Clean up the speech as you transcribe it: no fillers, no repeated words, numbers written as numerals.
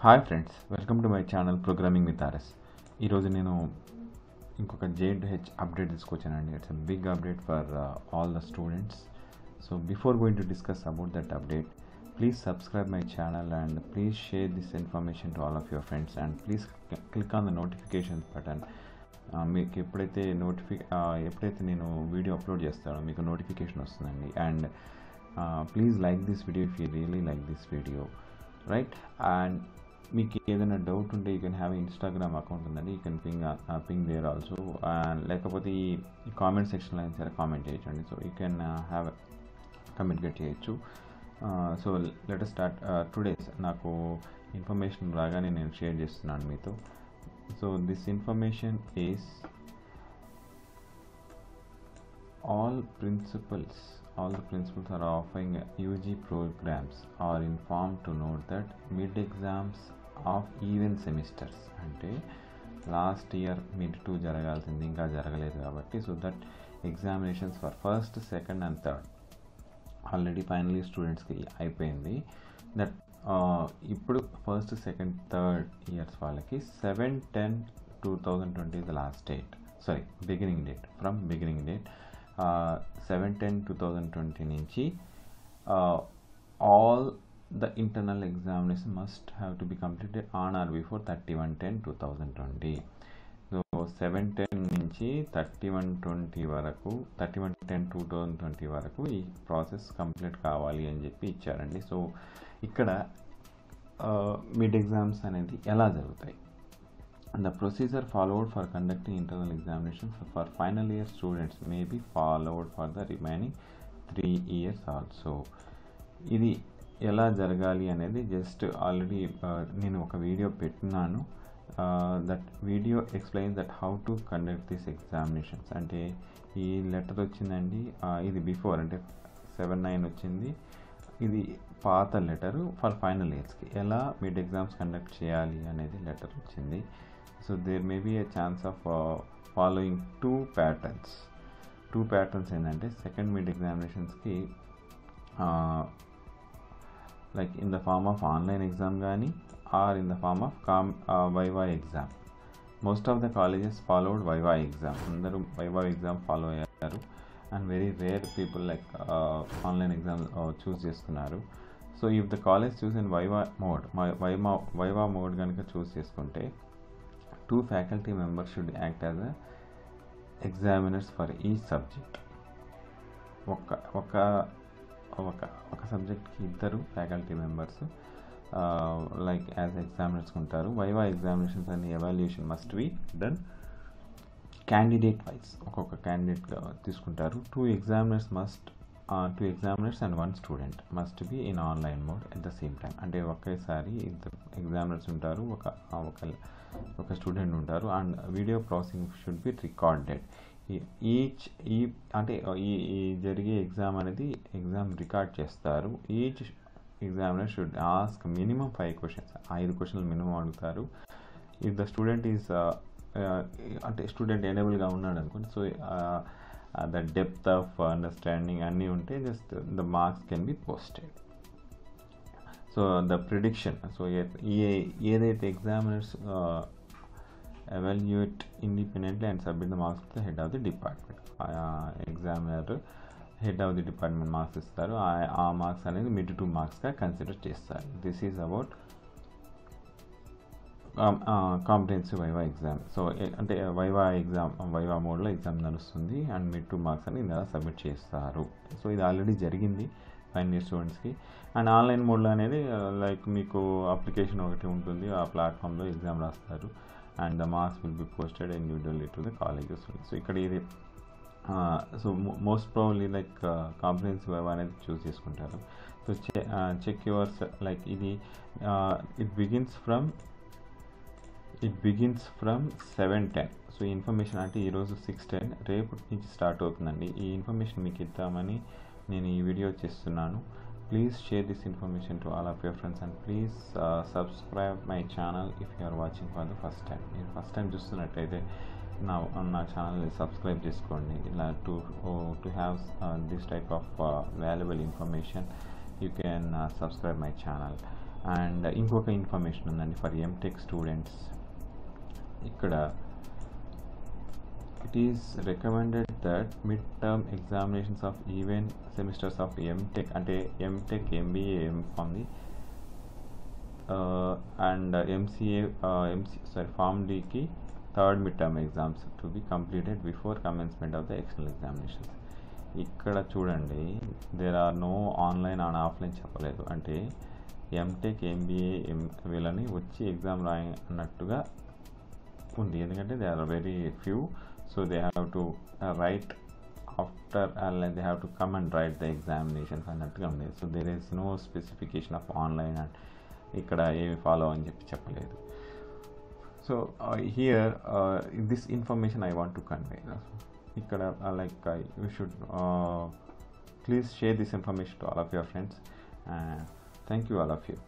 Hi friends, welcome to my channel programming with RS. ఈరోజు నేను ఇంకొక J2H అప్డేట్ తీసుకొచ్చానండి. It's a big update for all the students. So before going to discuss about that update, please subscribe my channel and please share this information to all of your friends and please click on the notifications button. మీకు ఎప్పుడైతే నేను video upload చేస్తానో మీకు notification వస్తుందండి. And please like this video if you really like this video, right? And మీకు ఏదైనా doubt ఉంటే you can have Instagram account ఉందండి, you can ping there also. And లేకపోతే ఈ కామెంట్ సెక్షన్లో అయినా సరే కామెంట్ చేయొచ్చండి. So you can have communicate చేయొచ్చు. So let us start today's. నాకు ఇన్ఫర్మేషన్ రాగానే నేను షేర్ చేస్తున్నాను మీతో. So this information is all the principals are offering UG programs are informed to note that mid exams of even semesters, అంటే last year mid 2 జరగాల్సింది ఇంకా జరగలేదు కాబట్టి, so that examinations for first, second and third already final year స్టూడెంట్స్కి అయిపోయింది. That ఇప్పుడు first, second, third years వాళ్ళకి 7/10/2020 is the last date, sorry, beginning date. 7/10/2020 నుంచి all the internal examination must have to be completed on or before 31/10/2020. So 7/10 నుంచి 31/20 వరకు, 31/10/2020 వరకు ఈ process complete కావాలి అని చెప్పి ఇచ్చారండి. సో ఇక్కడ మిడ్ ఎగ్జామ్స్ అనేది ఎలా జరుగుతాయి? The procedure followed for conducting internal examinations for final year students may be followed for the remaining 3 years also. ఇది ఎలా జరగాలి అనేది జస్ట్ ఆల్రెడీ నేను ఒక వీడియో పెట్టినాను. That video explains that how to conduct this examinations. అంటే ఈ letter వచ్చిందండి, ఇది బిఫోర్ అంటే 7/9 వచ్చింది. ఇది పాత లెటరు ఫర్ ఫైనల్ ఇయర్స్కి ఎలా మిడ్ ఎగ్జామ్స్ కండక్ట్ చేయాలి అనేది లెటర్ వచ్చింది. So there may be a chance of following two patterns ఏంటంటే సెకండ్ మిడ్ ఎగ్జామినేషన్స్కి like in the form of online exam కానీ or in the form of viva exam. Most of the colleges followed viva exam. అందరూ viva exam follow అయ్యారు and very rare people like online exam choose చేసుకున్నారు. So if the college choose in viva mode కనుక choose చేసుకుంటే 2 faculty members should act as examiners for each subject. ఒక సబ్జెక్ట్కి 2 faculty members like as examiners ఉంటారు. Viva examinations and evaluation must be done candidate wise. ఒక్కొక్క క్యాండిడేట్గా తీసుకుంటారు. 2 examiners and 1 student must be in online mode at the same time. అంటే ఒకేసారి 2 examiners ఉంటారు, ఒక స్టూడెంట్ ఉంటారు. And video processing should be recorded. అంటే ఈ జరిగే ఎగ్జామ్ అనేది ఎగ్జామ్ రికార్డ్ చేస్తారు. Each examiner should ask minimum 5 questions. 5 questions minimum అడుగుతారు. ఇఫ్ ద స్టూడెంట్ ఈజ్ అంటే స్టూడెంట్ ఎనేబుల్గా ఉన్నాడు అనుకోండి, so the depth of understanding అన్నీ ఉంటే just the marks can be posted. So the prediction, so ఏదైతే examiners evaluate independently and submit the marks to the head of the department. Examiner head of the department marks ఇస్తారు. ఆ marks అనేది mid 2 మార్క్స్గా consider చేస్తారు. This is about comprehensive viva exam. So అంటే viva మోడ్లో exam నడుస్తుంది and mid 2 marks అని ఇలా submit చేస్తారు. సో ఇది ఆల్రెడీ జరిగింది ఫైనల్ ఇయర్ స్టూడెంట్స్కి. అండ్ ఆన్లైన్ మోడ్లో అనేది లైక్ మీకు అప్లికేషన్ ఒకటి ఉంటుంది, ఆ ప్లాట్ఫామ్లో ఎగ్జామ్ రాస్తారు and the marks will be posted individually to the colleges. So ఇక్కడ ఇది so most probably like comprehensive viva అనేది చూస్ చేసుకుంటారు. సో చెక్ యువర్స్ లైక్ ఇది ఇట్ బిగిన్స్ ఫ్రమ్ 7/10. సో ఈ ఇన్ఫర్మేషన్ అంటే ఈరోజు 6/10, రేపటి నుంచి స్టార్ట్ అవుతుందండి. ఈ ఇన్ఫర్మేషన్ మీకు ఇద్దామని నేను ఈ వీడియో చేస్తున్నాను. Please share this information to all of your friends and please subscribe my channel if you are watching for the first time. మీరు ఫస్ట్ టైం చూస్తున్నట్టయితే నా ఛానల్ని సబ్స్క్రైబ్ చేసుకోండి. ఇలా to have this type of valuable information you can subscribe my channel. And ఇంకొక information ఉందండి for MTech students. ఇక్కడ it is recommended that mid-term examinations of even semesters of MTech అంటే MTech MBA ఉంది and MCA Form Dకి third mid term exams to be completed before commencement of the external examinations. ఇక్కడ చూడండి there are no online and offline చెప్పలేదు. అంటే MTech MBA వీళ్ళని వచ్చి exam రాయన్నట్టుగా ఉంది, ఎందుకంటే they are very few. So they have to write after they have to come and write the examinations అన్నట్టుగా ఉంది. So there is no specification of online and ఇక్కడ ఏమి ఫాలో అని చెప్పలేదు. So here this information I want to convey. ఇక్కడ like you should please share this information to all of your friends. Thank you all of you.